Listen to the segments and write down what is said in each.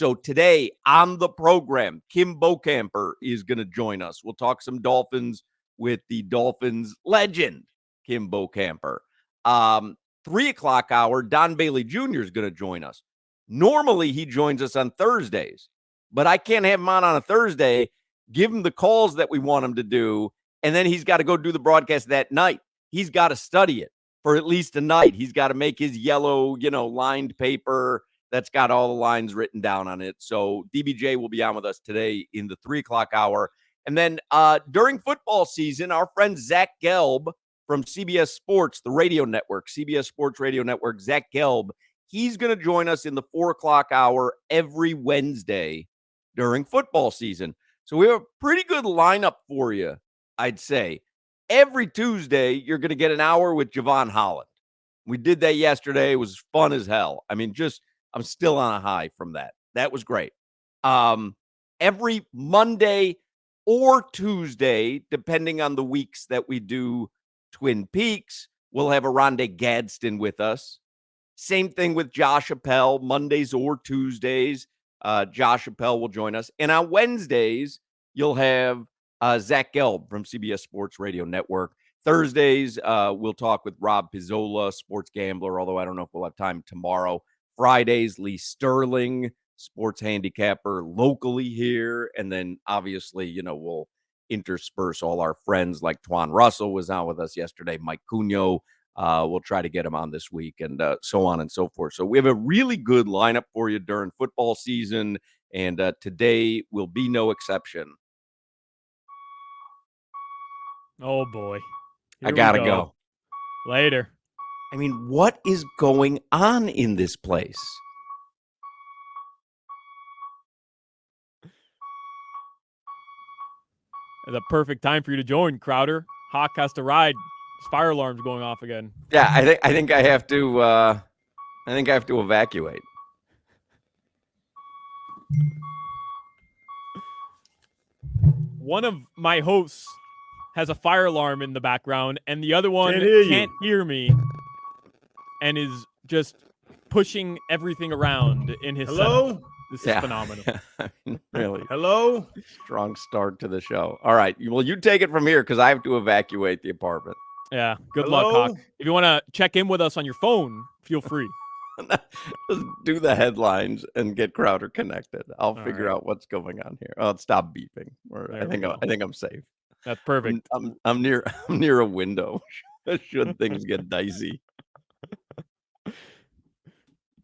So today on the program, Kim Bokamper is going to join us. We'll talk some Dolphins with the Dolphins legend, Kim Bokamper. 3 o'clock hour, Don Bailey Jr. is going to join us. Normally, he joins us on Thursdays, but I can't have him on a Thursday, give him the calls that we want him to do, and then he's got to go do the broadcast that night. He's got to study it for at least a night. He's got to make his yellow, lined paper that's got all the lines written down on it. So DBJ will be on with us today in the 3 o'clock hour. And then during football season, our friend Zach Gelb from CBS Sports, the radio network, CBS Sports Radio Network, Zach Gelb, he's going to join us in the 4 o'clock hour every Wednesday during football season. So we have a pretty good lineup for you, I'd say. Every Tuesday, you're going to get an hour with Javon Holland. We did that yesterday. It was fun as hell. I mean, I'm still on a high from that. That was great. Every Monday or Tuesday, depending on the weeks that we do Twin Peaks, we'll have Aronde Gadsden with us. Same thing with Josh Appel, Mondays or Tuesdays. Josh Appel will join us. And on Wednesdays, you'll have Zach Gelb from CBS Sports Radio Network. Thursdays, we'll talk with Rob Pizzola, sports gambler, although I don't know if we'll have time tomorrow. Fridays, Lee Sterling, sports handicapper locally here. And then obviously, we'll intersperse all our friends like Twan Russell was on with us yesterday. Mike Cunio, we'll try to get him on this week and so on and so forth. So we have a really good lineup for you during football season. And today will be no exception. Oh, boy. I got to go. Later. I mean, what is going on in this place? The perfect time for you to join, Crowder. Hawk has to ride. His fire alarm's going off again. Yeah, I think I have to evacuate. One of my hosts has a fire alarm in the background, and the other one can't hear me and is just pushing everything around in his setup. This is phenomenal. Really. Hello? Strong start to the show. All right. Well, you take it from here because I have to evacuate the apartment. Yeah. Good luck, Hawk. If you want to check in with us on your phone, feel free. Just do the headlines and get Crowder connected. I'll figure out what's going on here. Oh, stop beeping. I think I'm safe. That's perfect. I'm near a window. Should things get dicey.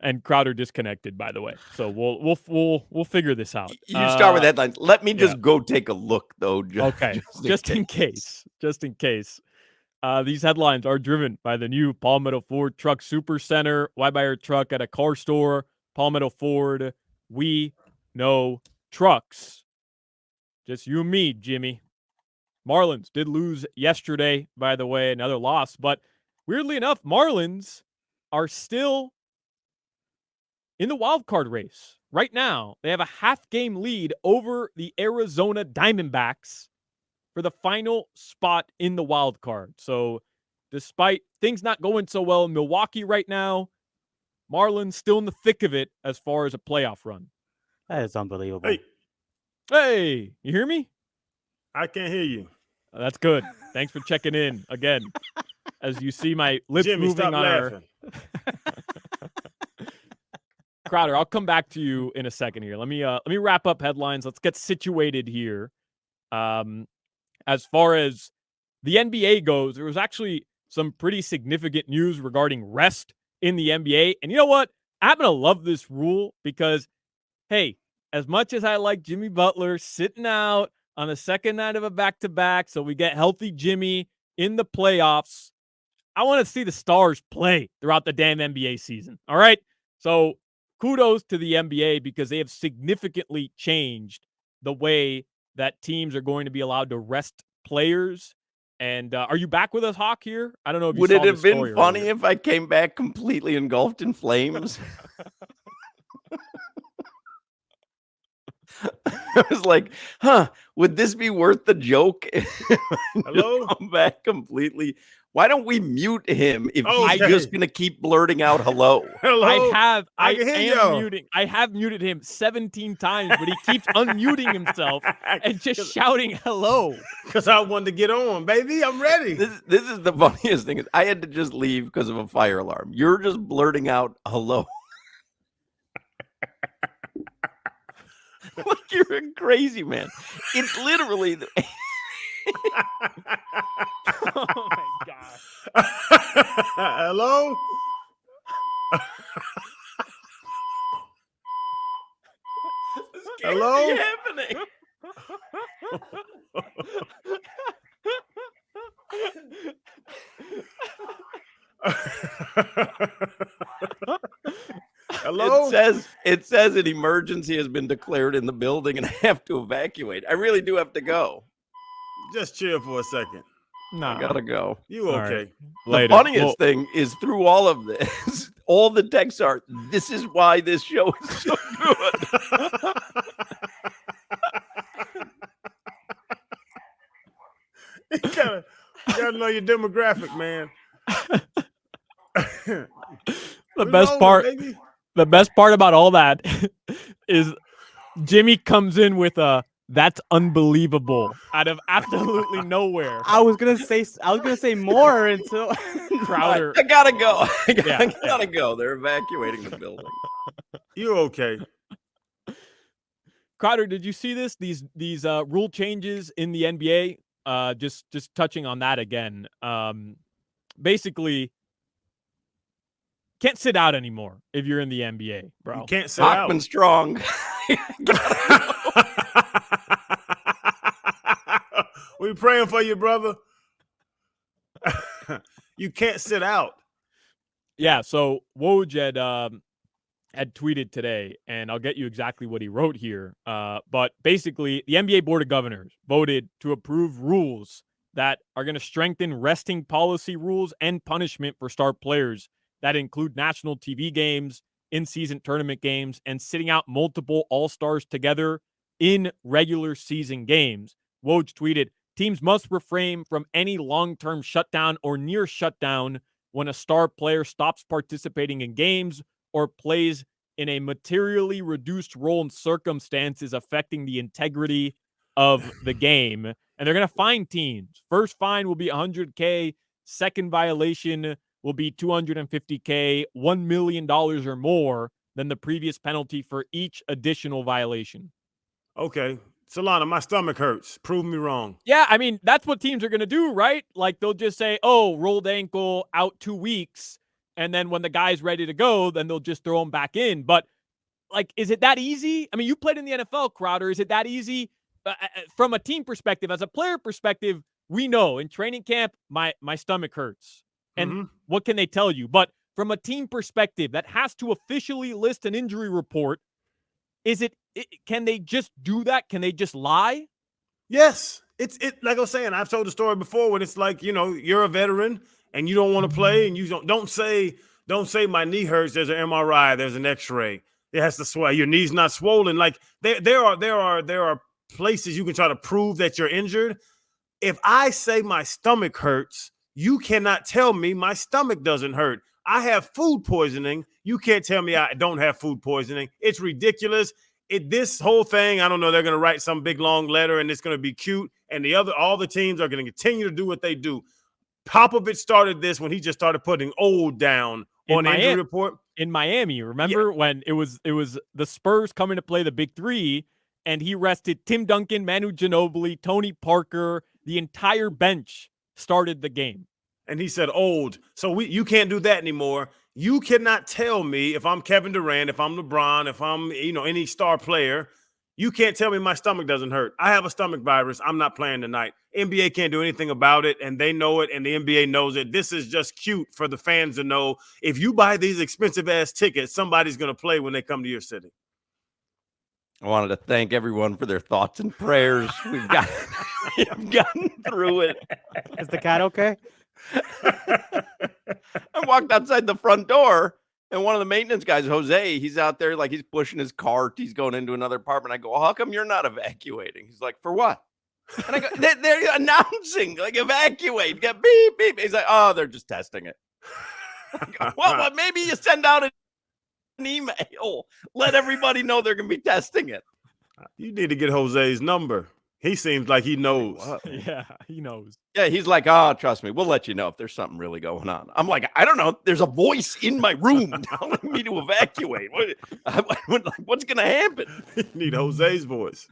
And Crowder disconnected, by the way. So we'll figure this out. You start with headlines. Let me just go take a look, though. Just in case. These headlines are driven by the new Palmetto Ford Truck Super Center. Why buy your truck at a car store? Palmetto Ford. We know trucks. Just you and me, Jimmy. Marlins did lose yesterday, by the way, another loss. But weirdly enough, Marlins are still in the wild card race. Right now, they have a half-game lead over the Arizona Diamondbacks for the final spot in the wild card. So despite things not going so well in Milwaukee right now, Marlins still in the thick of it as far as a playoff run. That is unbelievable. Hey, you hear me? I can't hear you. That's good. Thanks for checking in again. As you see my lips Jimmy, moving stop on laughing. Crowder, I'll come back to you in a second here. Let me wrap up headlines. Let's get situated here. As far as the NBA goes, there was actually some pretty significant news regarding rest in the NBA. And you know what? I happen to love this rule because, hey, as much as I like Jimmy Butler sitting out on the second night of a back-to-back so we get healthy Jimmy in the playoffs, I want to see the stars play throughout the damn NBA season. All right? So kudos to the NBA because they have significantly changed the way that teams are going to be allowed to rest players. And are you back with us, Hawk, here? I don't know if you Would saw it have been funny earlier. if I came back completely engulfed in flames? I was like, would this be worth the joke? Hello? Come back completely. Why don't we mute him if he's Okay. just going to keep blurting out hello? Hello? I can hear am y'all. muting. I have muted him 17 times, but he keeps unmuting himself and just shouting hello. Because I wanted to get on, baby. I'm ready. This is the funniest thing. Is I had to just leave because of a fire alarm. You're just blurting out hello. Like you're a crazy man. It's literally Oh my god. Hello? this can't Hello? be happening. Hello? It says an emergency has been declared in the building and I have to evacuate. I really do have to go. Just chill for a second. Nah. I gotta go. You All okay? Later. The funniest thing is through all of this, all the texts are, this is why this show is so good. You gotta know your demographic, man. The best part about all that is Jimmy comes in with a "that's unbelievable" out of absolutely nowhere. I was gonna say more until Crowder. I gotta go. I Yeah. gotta go. They're evacuating the building. You okay? Crowder, did you see this? These rule changes in the NBA. Just touching on that again. Basically, can't sit out anymore if you're in the NBA, bro. You can't sit out. Hockman strong. We praying for you, brother. You can't sit out. Yeah, so Woj had tweeted today, and I'll get you exactly what he wrote here. But basically, the NBA Board of Governors voted to approve rules that are going to strengthen resting policy rules and punishment for star players that include national TV games, in-season tournament games, and sitting out multiple all-stars together in regular season games. Woj tweeted, teams must refrain from any long-term shutdown or near shutdown when a star player stops participating in games or plays in a materially reduced role in circumstances affecting the integrity of the game. And they're going to fine teams. First fine will be $100K. Second violation will be $250K, $1 million or more than the previous penalty for each additional violation. Okay. Solana, my stomach hurts. Prove me wrong. Yeah, I mean, that's what teams are going to do, right? Like, they'll just say, oh, rolled ankle, out 2 weeks. And then when the guy's ready to go, then they'll just throw him back in. But, like, is it that easy? I mean, you played in the NFL, Crowder. Is it that easy? From a team perspective, as a player perspective, we know in training camp, my stomach hurts. And what can they tell you? But from a team perspective that has to officially list an injury report, can they just do that? Can they just lie? Yes. It's like I was saying, I've told the story before when it's like, you're a veteran and you don't want to play and you don't say my knee hurts, there's an MRI, there's an x-ray. It has to swell. Your knee's not swollen. Like there are places you can try to prove that you're injured. If I say my stomach hurts, you cannot tell me my stomach doesn't hurt. I have food poisoning. You can't tell me I don't have food poisoning. It's ridiculous. This whole thing, I don't know, they're going to write some big long letter and it's going to be cute. And all the teams are going to continue to do what they do. Popovich started this when he just started putting old down on injury report. In Miami, remember when it was the Spurs coming to play the Big Three, and he rested Tim Duncan, Manu Ginobili, Tony Parker, the entire bench started the game. And he said old. So you can't do that anymore. You cannot tell me if I'm Kevin Durant, if I'm LeBron, if I'm any star player, you can't tell me my stomach doesn't hurt. I have a stomach virus. I'm not playing tonight. NBA can't do anything about it, and they know it, and the NBA knows it. This is just cute for the fans to know. If you buy these expensive-ass tickets, somebody's going to play when they come to your city. I wanted to thank everyone for their thoughts and prayers. We've gotten through it. Is the cat okay? I walked outside the front door, And one of the maintenance guys, Jose, he's out there like he's pushing his cart. He's going into another apartment. I go, well, how come you're not evacuating? He's like, for what? And I go, they're announcing, like, evacuate. Get beep, beep. He's like, oh, they're just testing it. I go, well, maybe you send out an email. Let everybody know they're going to be testing it. You need to get Jose's number. He seems like he knows. Yeah, he knows. Yeah, he's like, oh, trust me. We'll let you know if there's something really going on. I'm like, I don't know. There's a voice in my room telling me to evacuate. What's going to happen? You need Jose's voice.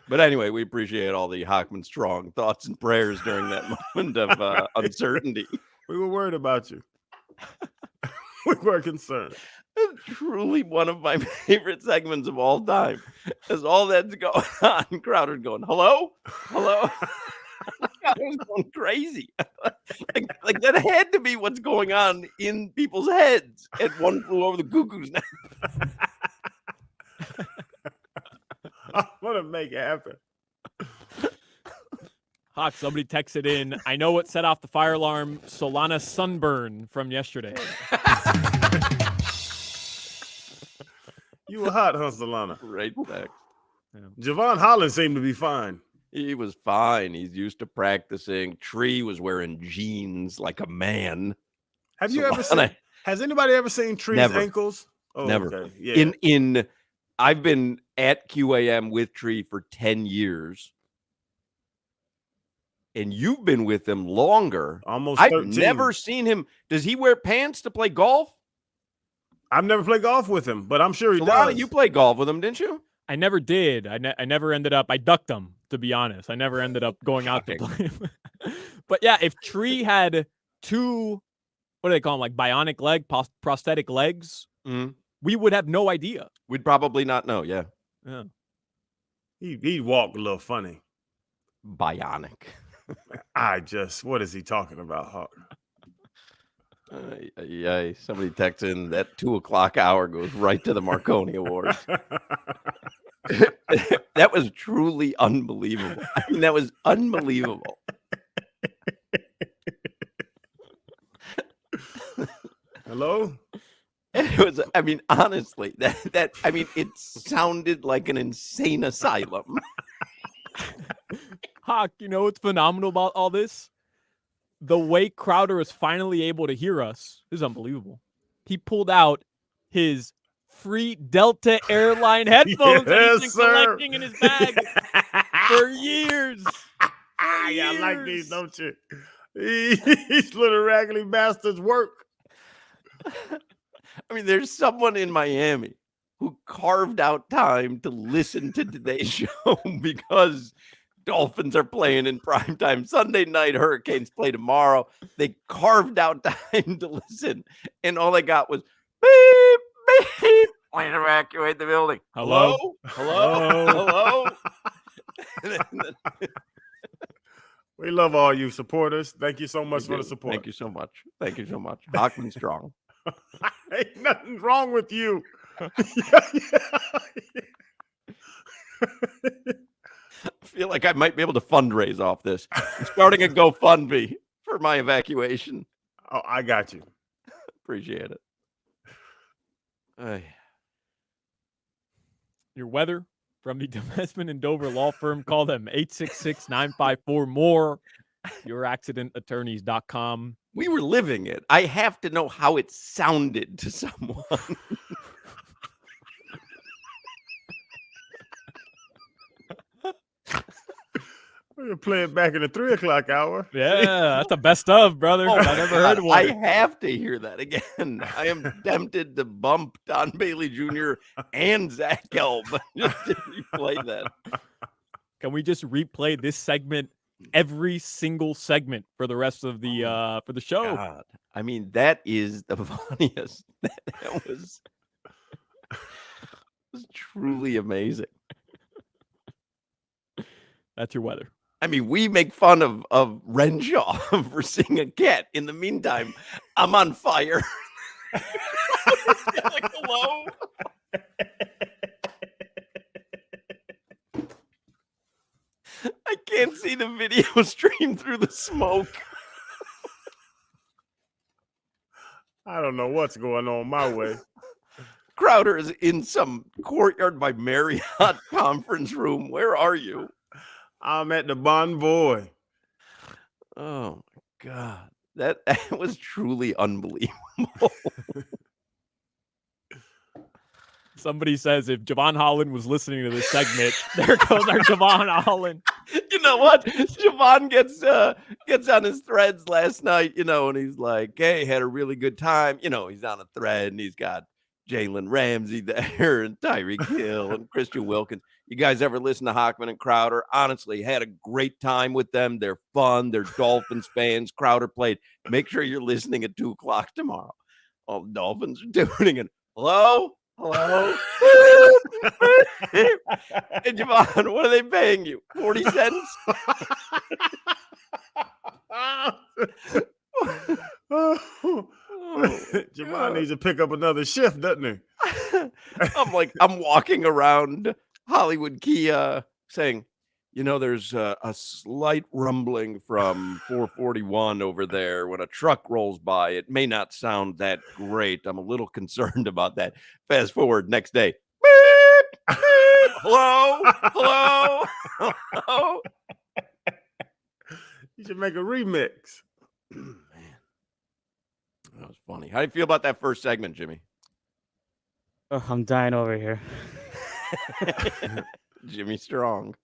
But anyway, we appreciate all the Hochman Strong thoughts and prayers during that moment of uncertainty. We were worried about you. We were concerned. Truly one of my favorite segments of all time. As all that's going on, Crowder going, hello? Hello? I was going crazy. like that had to be what's going on in people's heads at One Flew Over the Cuckoo's Nest. I want to make it happen. Hawk, somebody texted in. I know what set off the fire alarm. Solana sunburn from yesterday. You were hot, huh, Solana? Right back. Javon Holland seemed to be fine. He was fine. He's used to practicing. Tree was wearing jeans like a man. Have you ever seen? Has anybody ever seen Tree's ankles? Oh, never. Okay. Yeah. I've been at QAM with Tree for 10 years. And you've been with him longer. Almost 13. I've never seen him. Does he wear pants to play golf? I've never played golf with him, but I'm sure he does. You played golf with him, didn't you? I never did. I never ended up. I ducked him, to be honest. I never ended up going out to play him. But yeah, if Tree had two, what do they call them, like bionic leg, prosthetic legs, we would have no idea. We'd probably not know. Yeah. He walked a little funny. Bionic. What is he talking about, Hawk? Yeah, somebody texted in that 2:00 hour goes right to the Marconi Awards. That was truly unbelievable. I mean, that was unbelievable. Hello? It was, I mean, honestly, it sounded like an insane asylum. Hawk, you know what's phenomenal about all this? The way Crowder is finally able to hear us is unbelievable. He pulled out his free Delta airline headphones that he's been collecting in his bag for years. Yeah, I like these, don't you? These little raggedy bastards work. I mean, there's someone in Miami who carved out time to listen to today's show because Dolphins are playing in primetime Sunday night. Hurricanes play tomorrow. They carved out time to listen, and all they got was beep, beep. Please evacuate the building. Hello? Hello? We love all you supporters. Thank you so much for the support. Thank you so much. Thank you so much. Hochman Strong. Ain't nothing wrong with you. I feel like I might be able to fundraise off this. I'm starting a GoFundMe for my evacuation. Oh, I got you. Appreciate it. Your weather from the Demesman and Dover law firm. Call them 866-954-MORE. YourAccidentAttorneys.com. We were living it. I have to know how it sounded to someone. We're gonna play it back in the 3:00 hour. Yeah, that's the best of, brother. Oh, I never heard one. I have to hear that again. I am tempted to bump Don Bailey Jr. and Zach Gelb just to replay that. Can we just replay this segment, every single segment for the rest of the for the show? God. I mean, that is the funniest. That was truly amazing. That's your weather. I mean, we make fun of Renshaw for seeing a cat. In the meantime, I'm on fire. Like, hello? I can't see the video stream through the smoke. I don't know what's going on my way. Crowder is in some courtyard by Marriott conference room. Where are you? I'm at the Bon Boy. Oh my God. That was truly unbelievable. Somebody says if Javon Holland was listening to this segment, there goes our Javon Holland. You know what? Javon gets on his threads last night, and he's like, hey, had a really good time. He's on a thread and he's got Jalen Ramsey there and Tyreek Hill and Christian Wilkins. You guys ever listen to Hochman and Crowder? Honestly, had a great time with them. They're fun. They're Dolphins fans. Crowder played. Make sure you're listening at 2:00 tomorrow. Oh, Dolphins are tuning in. Hello? Hello? Hey, Javon, what are they paying you? 40 cents? Javon needs to pick up another shift, doesn't he? I'm walking around Hollywood Kia saying, there's a slight rumbling from 441 over there when a truck rolls by. It may not sound that great. I'm a little concerned about that. Fast forward next day. Beep, beep. Hello? Hello? Hello? You should make a remix. Man, that was funny. How do you feel about that first segment, Jimmy? Oh, I'm dying over here. Jimmy Strong.